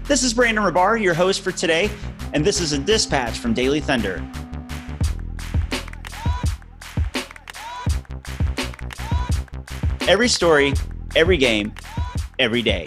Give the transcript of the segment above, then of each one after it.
This is Brandon Rabar, your host for today, and this is a dispatch from Daily Thunder. Every story, every game, every day.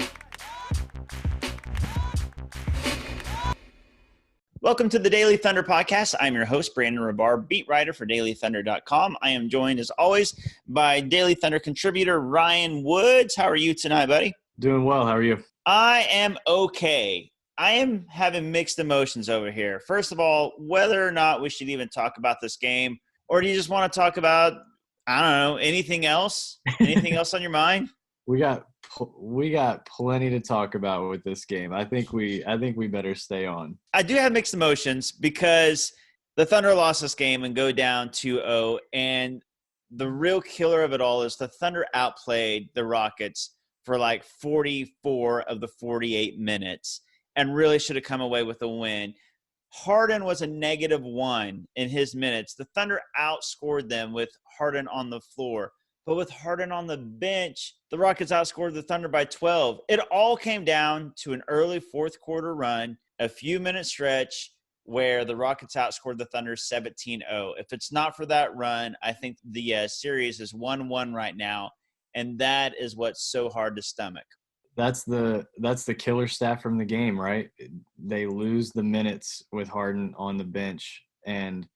Welcome to the Daily Thunder podcast. I'm your host, Brandon Rabar, beat writer for dailythunder.com. I am joined, as always, by Daily Thunder contributor Ryan Woods. How are you tonight, buddy? Doing well. How are you? I am okay. I am having mixed emotions over here. First of all, whether or not we should even talk about this game, or do you just want to talk about, I don't know, anything else? Anything else on your mind? We got plenty to talk about with this game. I think we better stay on. I do have mixed emotions because the Thunder lost this game and go down 2-0, and the real killer of it all is the Thunder outplayed the Rockets for like 44 of the 48 minutes and really should have come away with a win. Harden was a -1 in his minutes. The Thunder outscored them with Harden on the floor. But with Harden on the bench, the Rockets outscored the Thunder by 12. It all came down to an early fourth quarter run, a few-minute stretch where the Rockets outscored the Thunder 17-0. If it's not for that run, I think the series is 1-1 right now. And that is what's so hard to stomach. That's the killer stat from the game, right? They lose the minutes with Harden on the bench. And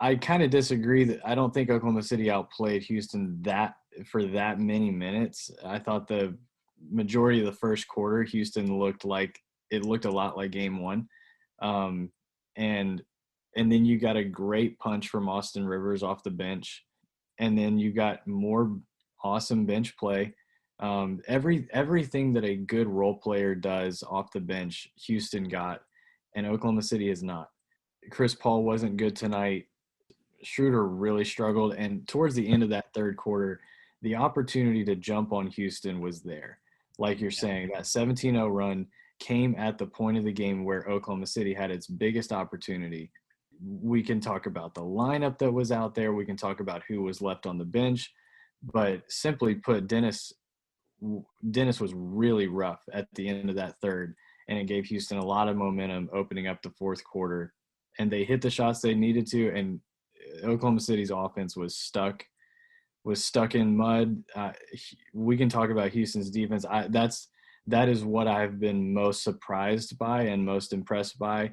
I kind of disagree that I don't think Oklahoma City outplayed Houston for that many minutes. I thought the majority of the first quarter, Houston looked a lot like game one. And then you got a great punch from Austin Rivers off the bench. And then you got more awesome bench play. Everything that a good role player does off the bench, Houston got, and Oklahoma City is not. Chris Paul wasn't good tonight. Schroeder really struggled, and towards the end of that third quarter, the opportunity to jump on Houston was there. Like you're saying, that 17-0 run came at the point of the game where Oklahoma City had its biggest opportunity. We can talk about the lineup that was out there. We can talk about who was left on the bench. But simply put, Dennis was really rough at the end of that third, and it gave Houston a lot of momentum opening up the fourth quarter. And they hit the shots they needed to, and Oklahoma City's offense was stuck in mud. We can talk about Houston's defense. That is what I've been most surprised by and most impressed by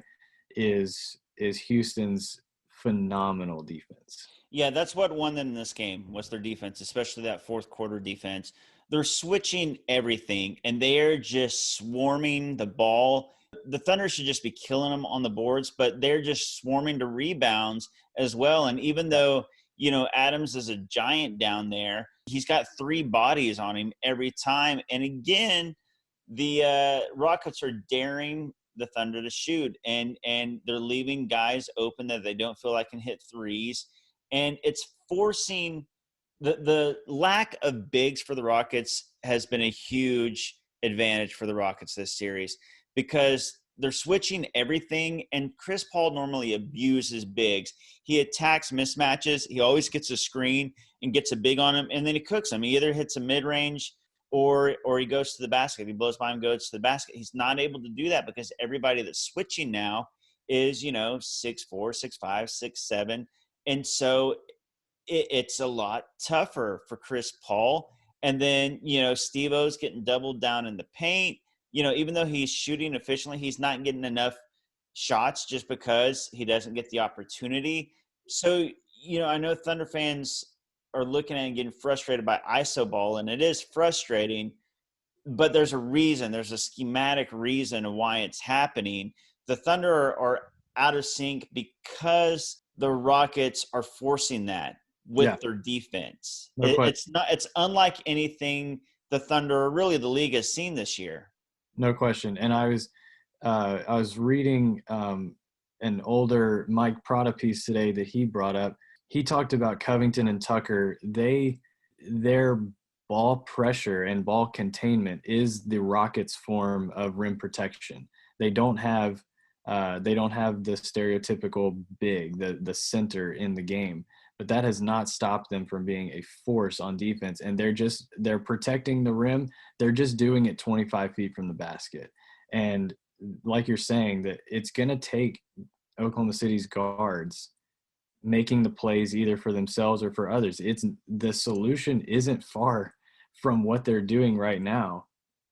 is Houston's phenomenal defense. Yeah, that's what won them in this game was their defense, especially that fourth quarter defense. They're switching everything, and they're just swarming the ball. The Thunder should just be killing them on the boards, but they're just swarming to rebounds as well. And even though, Adams is a giant down there, he's got 3 bodies on him every time. And again, the Rockets are daring the Thunder to shoot, and they're leaving guys open that they don't feel like can hit threes. And it's forcing the lack of bigs for the Rockets has been a huge advantage for the Rockets this series because they're switching everything. And Chris Paul normally abuses bigs. He attacks mismatches. He always gets a screen and gets a big on him, and then he cooks him. He either hits a mid-range or he goes to the basket. He blows by him, goes to the basket. He's not able to do that because everybody that's switching now is, 6'4", 6'5", 6'7". And so it's a lot tougher for Chris Paul. And then, Steve-O's getting doubled down in the paint. Even though he's shooting efficiently, he's not getting enough shots just because he doesn't get the opportunity. So, I know Thunder fans are looking at and getting frustrated by iso ball, and it is frustrating, but there's a reason. There's a schematic reason why it's happening. The Thunder are out of sync because the Rockets are forcing that with their defense. It's unlike anything the Thunder or really the league has seen this year. No question. And I was reading an older Mike Prada piece today that he brought up. He talked about Covington and Tucker. Their ball pressure and ball containment is the Rockets' form of rim protection. They don't have the stereotypical big, the center in the game, but that has not stopped them from being a force on defense. And they're protecting the rim. They're just doing it 25 feet from the basket. And like you're saying, that it's going to take Oklahoma City's guards making the plays either for themselves or for others. It's the solution isn't far from what they're doing right now.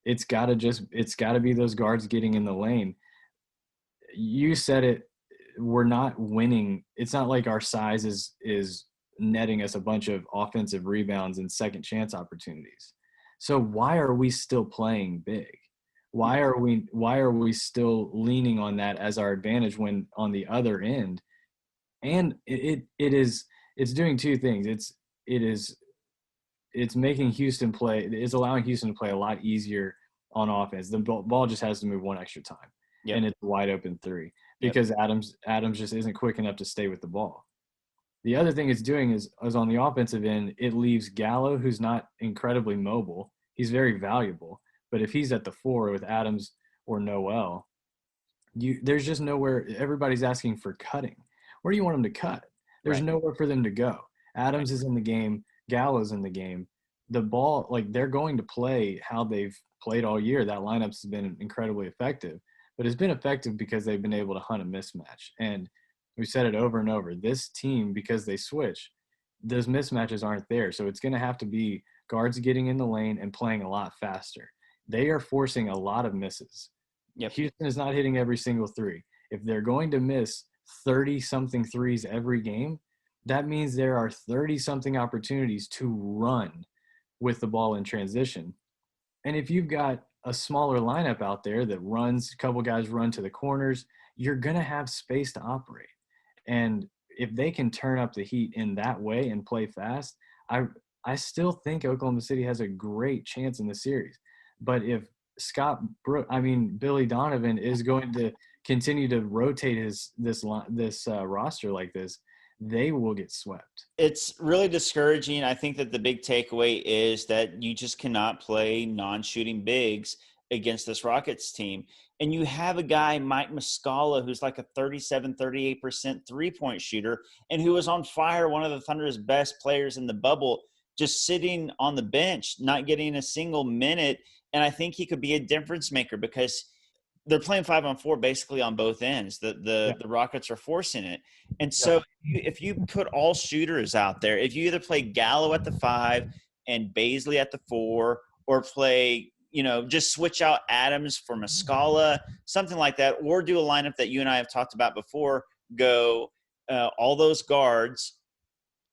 It's got to be those guards getting in the lane. You said it, we're not winning. It's not like our size is netting us a bunch of offensive rebounds and second chance opportunities. So why are we still playing big? Why are we still leaning on that as our advantage when on the other end? And it's doing two things. It's making Houston play. It's allowing Houston to play a lot easier on offense. The ball just has to move one extra time, Yep. and it's a wide open three because Adams just isn't quick enough to stay with the ball. The other thing it's doing is on the offensive end, it leaves Gallo, who's not incredibly mobile. He's very valuable, but if he's at the 4 with Adams or Noel, there's just nowhere. Everybody's asking for cutting. Where do you want them to cut? There's nowhere for them to go. Adams is in the game. Gallo's in the game. The ball, like, they're going to play how they've played all year. That lineup's been incredibly effective, but it's been effective because they've been able to hunt a mismatch. And we said it over and over. This team, because they switch, those mismatches aren't there. So it's going to have to be guards getting in the lane and playing a lot faster. They are forcing a lot of misses. Yep. Houston is not hitting every single three. If they're going to miss 30-something threes every game, that means there are 30-something opportunities to run with the ball in transition. And if you've got a smaller lineup out there that runs, a couple guys run to the corners, you're going to have space to operate. And if they can turn up the heat in that way and play fast, I still think Oklahoma City has a great chance in the series. But if Billy Donovan is going to continue to rotate this roster like this, they will get swept. It's really discouraging. I think that the big takeaway is that you just cannot play non-shooting bigs against this Rockets team. And you have a guy, Mike Muscala, who's like a 37, 38% three-point shooter and who was on fire, one of the Thunder's best players in the bubble, just sitting on the bench, not getting a single minute. And I think he could be a difference maker because they're playing 5-on-4 basically on both ends. The Rockets are forcing it. And so if you put all shooters out there, if you either play Gallo at the 5 and Baisley at the 4, or play, just switch out Adams for Muscala, something like that, or do a lineup that you and I have talked about before, go all those guards,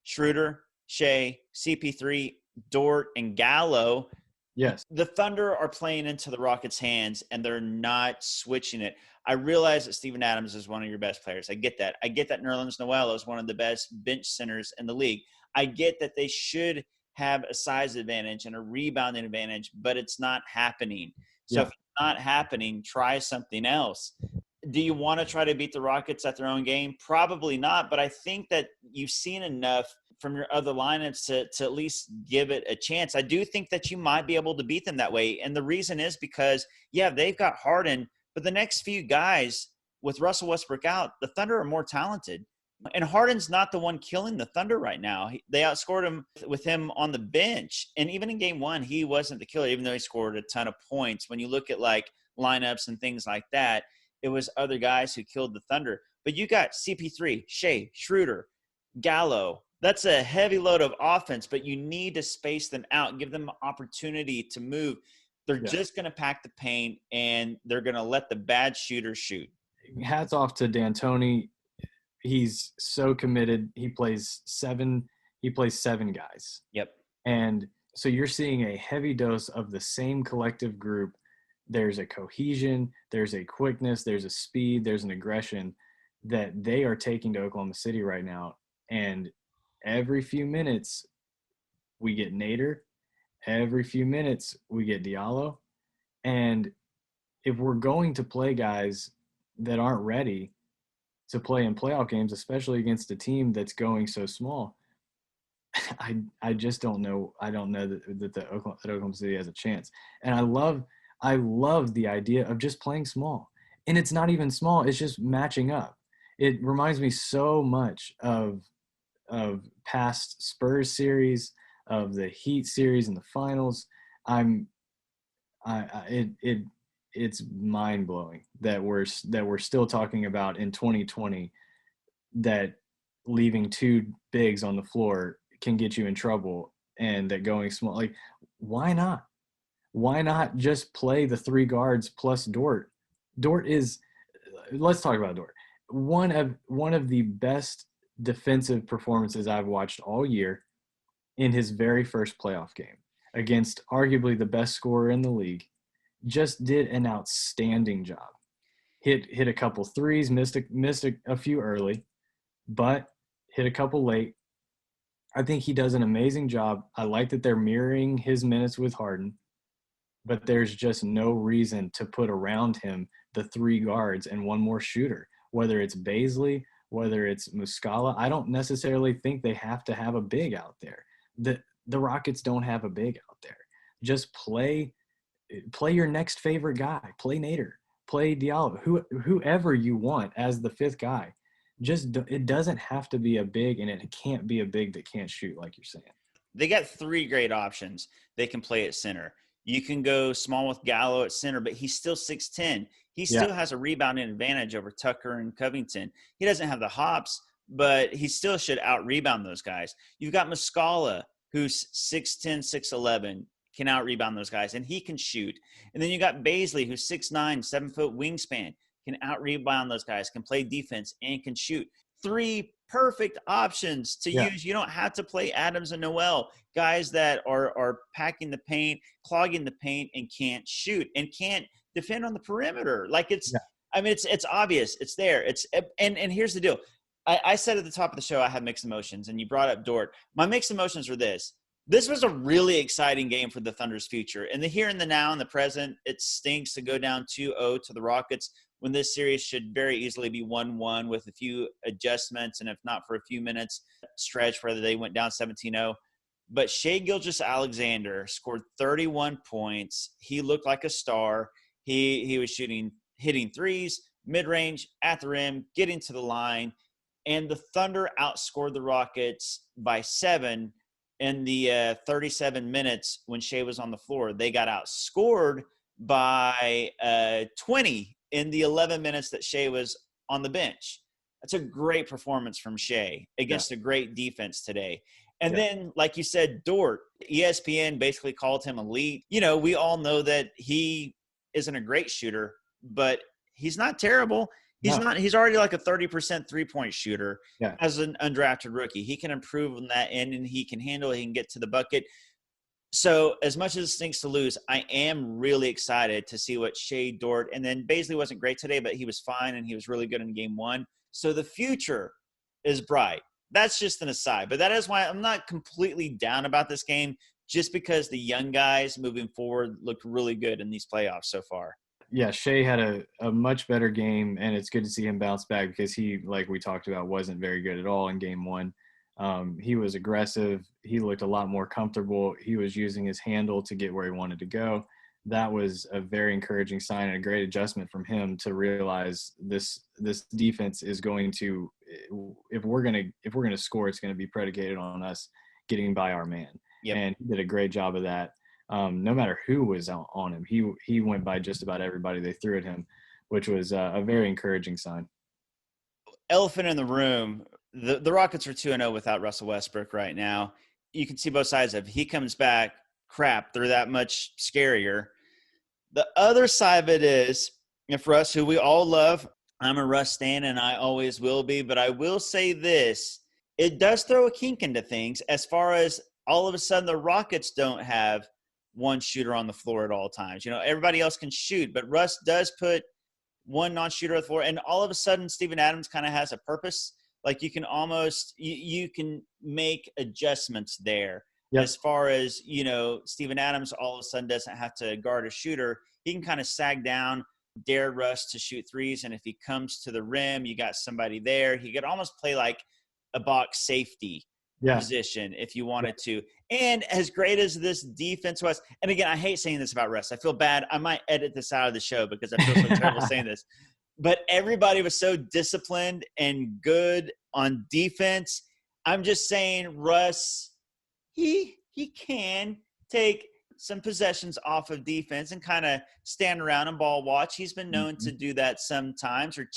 Schroeder, Shai, CP3, Dort, and Gallo. Yes. The Thunder are playing into the Rockets' hands, and they're not switching it. I realize that Steven Adams is one of your best players. I get that. I get that Nerlens Noel is one of the best bench centers in the league. I get that they should have a size advantage and a rebounding advantage, but it's not happening. So if it's not happening, try something else. Do you want to try to beat the Rockets at their own game? Probably not, but I think that you've seen enough from your other lineups to at least give it a chance. I do think that you might be able to beat them that way. And the reason is because, they've got Harden, but the next few guys with Russell Westbrook out, the Thunder are more talented. And Harden's not the one killing the Thunder right now. They outscored him with him on the bench. And even in game 1, he wasn't the killer, even though he scored a ton of points. When you look at like lineups and things like that, it was other guys who killed the Thunder. But you got CP3, Shai, Schroeder, Gallo. That's a heavy load of offense, but you need to space them out, give them opportunity to move. They're just going to pack the paint, and they're going to let the bad shooters shoot. Hats off to D'Antoni. He's so committed. He plays seven guys. Yep. And so you're seeing a heavy dose of the same collective group. There's a cohesion, there's a quickness, there's a speed, there's an aggression that they are taking to Oklahoma City right now. And every few minutes we get Nader. Every few minutes we get Diallo. And if we're going to play guys that aren't ready to play in playoff games, especially against a team that's going so small, I just don't know. I don't know that Oklahoma City has a chance. And I love the idea of just playing small. And it's not even small. It's just matching up. It reminds me so much of past Spurs series, of the Heat series in the finals. It it's mind blowing that we're still talking about in 2020 that leaving two bigs on the floor can get you in trouble, and that going small, like, why not? Why not just play the three guards plus Dort? Dort is, let's talk about Dort. One of the best defensive performances I've watched all year in his very first playoff game against arguably the best scorer in the league. Just did an outstanding job. Hit a couple threes, missed a few early, but hit a couple late. I think he does an amazing job. I like that they're mirroring his minutes with Harden, but there's just no reason to put around him the three guards and one more shooter, whether it's Baisley, whether it's Muscala. I don't necessarily think they have to have a big out there. The Rockets don't have a big out there. Just play your next favorite guy. Play Nader. Play Diallo. Whoever you want as the fifth guy. It doesn't have to be a big, and it can't be a big that can't shoot, like you're saying. They got three great options. They can play at center. You can go small with Gallo at center, but he's still 6'10". He still has a rebounding advantage over Tucker and Covington. He doesn't have the hops, but he still should out-rebound those guys. You've got Muscala, who's 6'10", 6'11", can out-rebound those guys, and he can shoot. And then you got Baisley, who's 6'9", 7-foot wingspan, can out-rebound those guys, can play defense, and can shoot. Three perfect options to use. You don't have to play Adams and Noel, guys that are packing the paint, clogging the paint, and can't shoot and can't defend on the perimeter. Like it's obvious. It's there. And here's the deal. I said at the top of the show I have mixed emotions, and you brought up Dort. My mixed emotions were this. This was a really exciting game for the Thunder's future. In the here and the now and the present, it stinks to go down 2-0 to the Rockets when this series should very easily be 1-1 with a few adjustments, and if not for a few minutes stretch whether they went down 17-0. But Shai Gilgeous-Alexander scored 31 points. He looked like a star. He was hitting threes, mid-range, at the rim, getting to the line. And the Thunder outscored the Rockets by 7 in the 37 minutes when Shai was on the floor. They got outscored by 20 in the 11 minutes that Shai was on the bench. That's a great performance from Shai against a great defense today. And then, like you said, Dort, ESPN basically called him elite. You know, we all know that he isn't a great shooter, but he's not terrible. He's not. He's already like a 30% three-point shooter as an undrafted rookie. He can improve on that end, and he can handle it. He can get to the bucket. So as much as it stinks to lose, I am really excited to see what Shai, Dort, and then Baisley wasn't great today, but he was fine, and he was really good in game one. So the future is bright. That's just an aside. But that is why I'm not completely down about this game, just because the young guys moving forward looked really good in these playoffs so far. Yeah, Shai had a much better game, and it's good to see him bounce back because he, like we talked about, wasn't very good at all in game one. He was aggressive. He looked a lot more comfortable. He was using his handle to get where he wanted to go. That was a very encouraging sign and a great adjustment from him to realize this defense is going to, if we're gonna score, it's going to be predicated on us getting by our man. And he did a great job of that. No matter who was on him, he went by just about everybody they threw at him, which was a very encouraging sign. Elephant in the room, the Rockets are 2-0 without Russell Westbrook right now. You can see both sides of it. He comes back, crap, they're that much scarier. The other side of it is, if Russ, who we all love, I'm a Russ stan and I always will be, but I will say this, it does throw a kink into things as far as all of a sudden the Rockets don't have one shooter on the floor at all times. You know, everybody else can shoot, but Russ does put one non-shooter on the floor, and all of a sudden Steven Adams kind of has a purpose. Like you can almost you can make adjustments there. As far as, you know, Steven Adams all of a sudden doesn't have to guard a shooter. He can kind of sag down, dare Russ to shoot threes, and if he comes to the rim, you got somebody there. He could almost play like a box safety position if you wanted to. And as great as this defense was, and again, I hate saying this about Russ. I feel bad. I might edit this out of the show because I feel so terrible saying this. But everybody was so disciplined and good on defense. I'm just saying Russ, he can take some possessions off of defense and kind of stand around and ball watch. He's been known to do that sometimes, or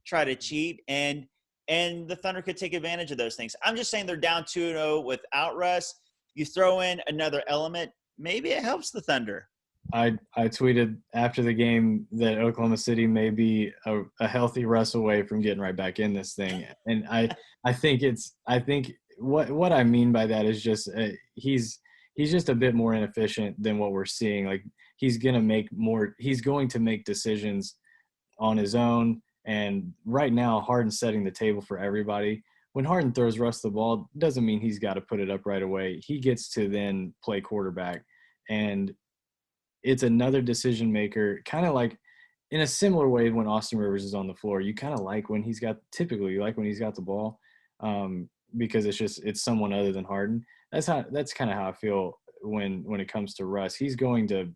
try to cheat, and the Thunder could take advantage of those things. I'm just saying they're down 2-0 without Russ. You throw in another element, maybe it helps the Thunder. I tweeted after the game that Oklahoma City may be a healthy Russ away from getting right back in this thing, and I think what I mean by that is just he's just a bit more inefficient than what we're seeing. Like he's going to make decisions on his own, and right now Harden's setting the table for everybody. When Harden throws Russ the ball, doesn't mean he's got to put it up right away. He gets to then play quarterback, and it's another decision maker, kind of like in a similar way when Austin Rivers is on the floor. You kind of like when he's got the ball, because it's someone other than Harden. That's kind of how I feel when it comes to Russ. He's going to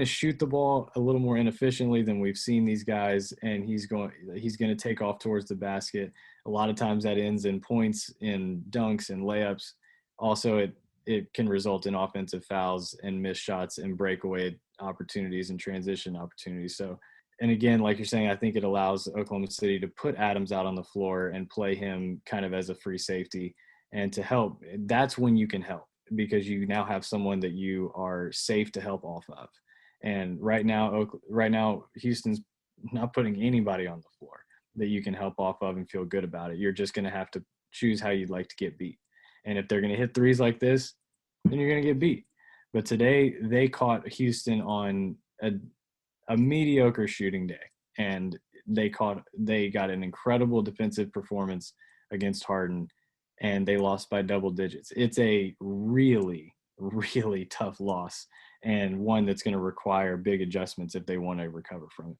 shoot the ball a little more inefficiently than we've seen these guys, and he's going to take off towards the basket. A lot of times that ends in points, in dunks and layups. Also, it can result in offensive fouls and missed shots and breakaway opportunities and transition opportunities. So, and again, like you're saying, I think it allows Oklahoma City to put Adams out on the floor and play him kind of as a free safety and to help. That's when you can help, because you now have someone that you are safe to help off of. And right now, Houston's not putting anybody on the floor that you can help off of and feel good about it. You're just going to have to choose how you'd like to get beat. And if they're going to hit threes like this, then you're going to get beat. But today they caught Houston on a mediocre shooting day, and they got an incredible defensive performance against Harden, and they lost by double digits. It's a really, really tough loss, and one that's going to require big adjustments if they want to recover from it.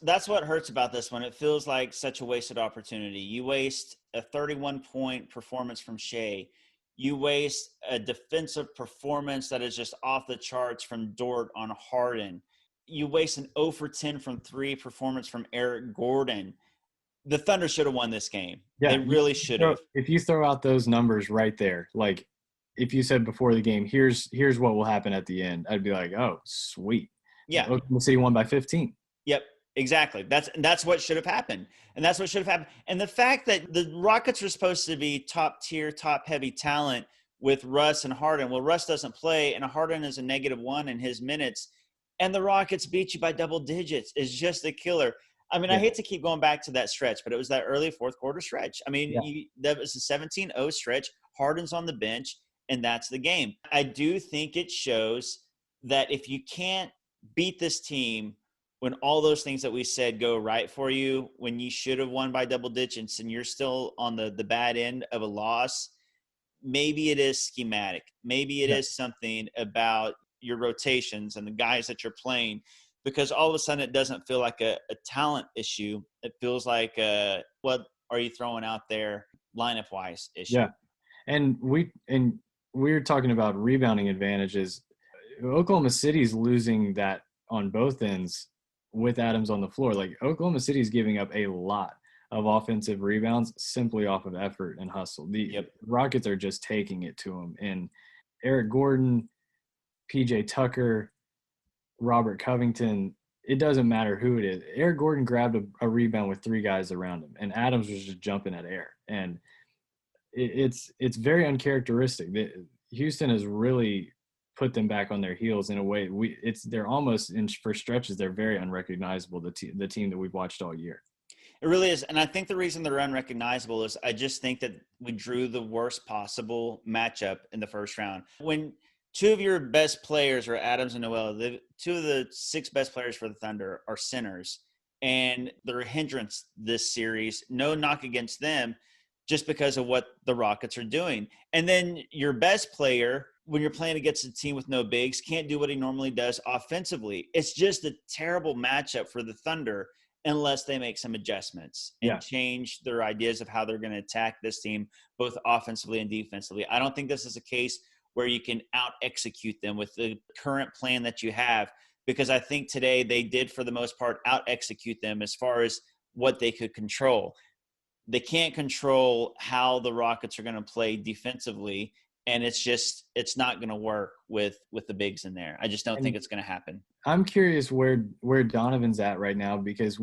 That's what hurts about this one. It feels like such a wasted opportunity. You waste a 31-point performance from Shai. You waste a defensive performance that is just off the charts from Dort on Harden. You waste an 0 for 10 from 3 performance from Eric Gordon. The Thunder should have won this game. Yeah, they really should have. If you throw out those numbers right there, like if you said before the game, here's what will happen at the end, I'd be like, oh, sweet. Yeah. Oklahoma City won by 15. Yep. Exactly. That's what should have happened. And that's what should have happened. And the fact that the Rockets are supposed to be top tier, top heavy talent with Russ and Harden. Well, Russ doesn't play, and Harden is a -1 in his minutes, and the Rockets beat you by double digits is just a killer. I mean, I hate to keep going back to that stretch, but it was that early fourth quarter stretch. I mean, that was a 17-0 stretch. Harden's on the bench, and that's the game. I do think it shows that if you can't beat this team when all those things that we said go right for you, when you should have won by double digits and you're still on the bad end of a loss, maybe it is schematic. Maybe it is something about your rotations and the guys that you're playing, because all of a sudden it doesn't feel like a talent issue. It feels like what are you throwing out there lineup-wise issue. Yeah, and we're talking about rebounding advantages. Oklahoma City's losing that on both ends with Adams on the floor. Like Oklahoma City's giving up a lot of offensive rebounds simply off of effort and hustle. The Rockets are just taking it to them. And Eric Gordon, PJ Tucker, Robert Covington, it doesn't matter who it is. Eric Gordon grabbed a rebound with 3 guys around him, and Adams was just jumping at air. And it's very uncharacteristic. Houston has really put them back on their heels in a way. They're almost for stretches, they're very unrecognizable, the team that we've watched all year. It really is. And I think the reason they're unrecognizable is I just think that we drew the worst possible matchup in the first round. When 2 of your best players are Adams and Noel, 2 of the 6 best players for the Thunder are centers, and they're a hindrance this series. No knock against them, just because of what the Rockets are doing. And then your best player, when you're playing against a team with no bigs, can't do what he normally does offensively. It's just a terrible matchup for the Thunder unless they make some adjustments and change their ideas of how they're going to attack this team, both offensively and defensively. I don't think this is a case where you can out-execute them with the current plan that you have, because I think today they did, for the most part, out-execute them as far as what they could control. They can't control how the Rockets are going to play defensively, and it's not going to work with the bigs in there. I just don't think it's going to happen. I'm curious where Donovan's at right now, because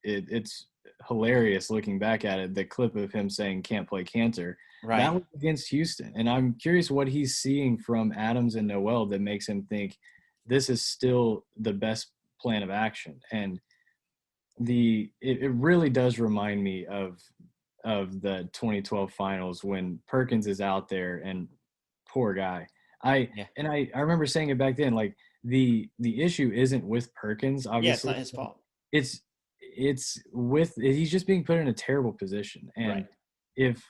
it's hilarious looking back at it. The clip of him saying can't play cancer, that was against Houston, and I'm curious what he's seeing from Adams and Noel that makes him think this is still the best plan of action. And it really does remind me of the 2012 finals when Perkins is out there, and poor guy. I remember saying it back then, like the issue isn't with Perkins, obviously. Yeah, it's not his fault. It's with, he's just being put in a terrible position. And if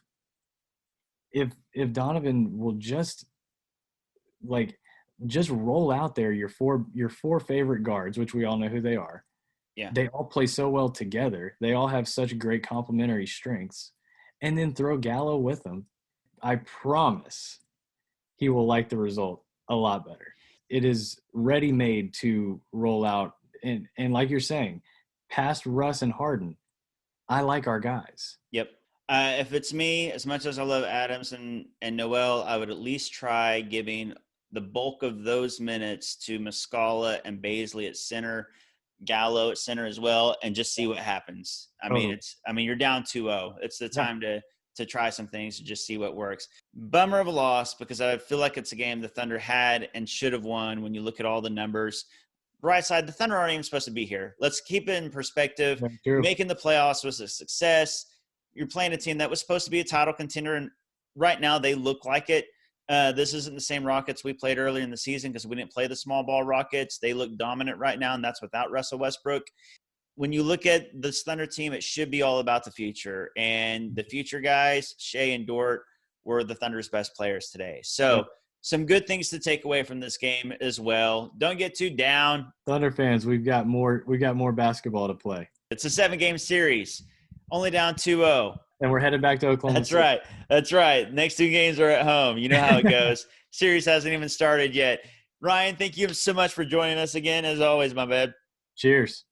Donovan will just roll out there your four favorite guards, which we all know who they are. Yeah. They all play so well together. They all have such great complementary strengths. And then throw Gallo with them. I promise he will like the result a lot better. It is ready-made to roll out. And like you're saying, past Russ and Harden, I like our guys. Yep. If it's me, as much as I love Adams and Noel, I would at least try giving the bulk of those minutes to Muscala and Baisley at center, Gallo at center as well, and just see what happens. I mean, you're down 2-0. It's the time to try some things to just see what works. Bummer of a loss, because I feel like it's a game the Thunder had and should have won when you look at all the numbers. Bright side, the Thunder aren't even supposed to be here. Let's keep it in perspective. Making the playoffs was a success. You're playing a team that was supposed to be a title contender, and right now they look like it. This isn't the same Rockets we played earlier in the season, because we didn't play the small ball Rockets. They look dominant right now, and that's without Russell Westbrook. When you look at this Thunder team, it should be all about the future. And the future guys, Shai and Dort, were the Thunder's best players today. So some good things to take away from this game as well. Don't get too down. Thunder fans, we've got more basketball to play. It's a 7-game series. Only down 2-0. And we're headed back to Oklahoma City. That's right. Next 2 games are at home. You know how it goes. Series hasn't even started yet. Ryan, thank you so much for joining us again. As always, my bad. Cheers.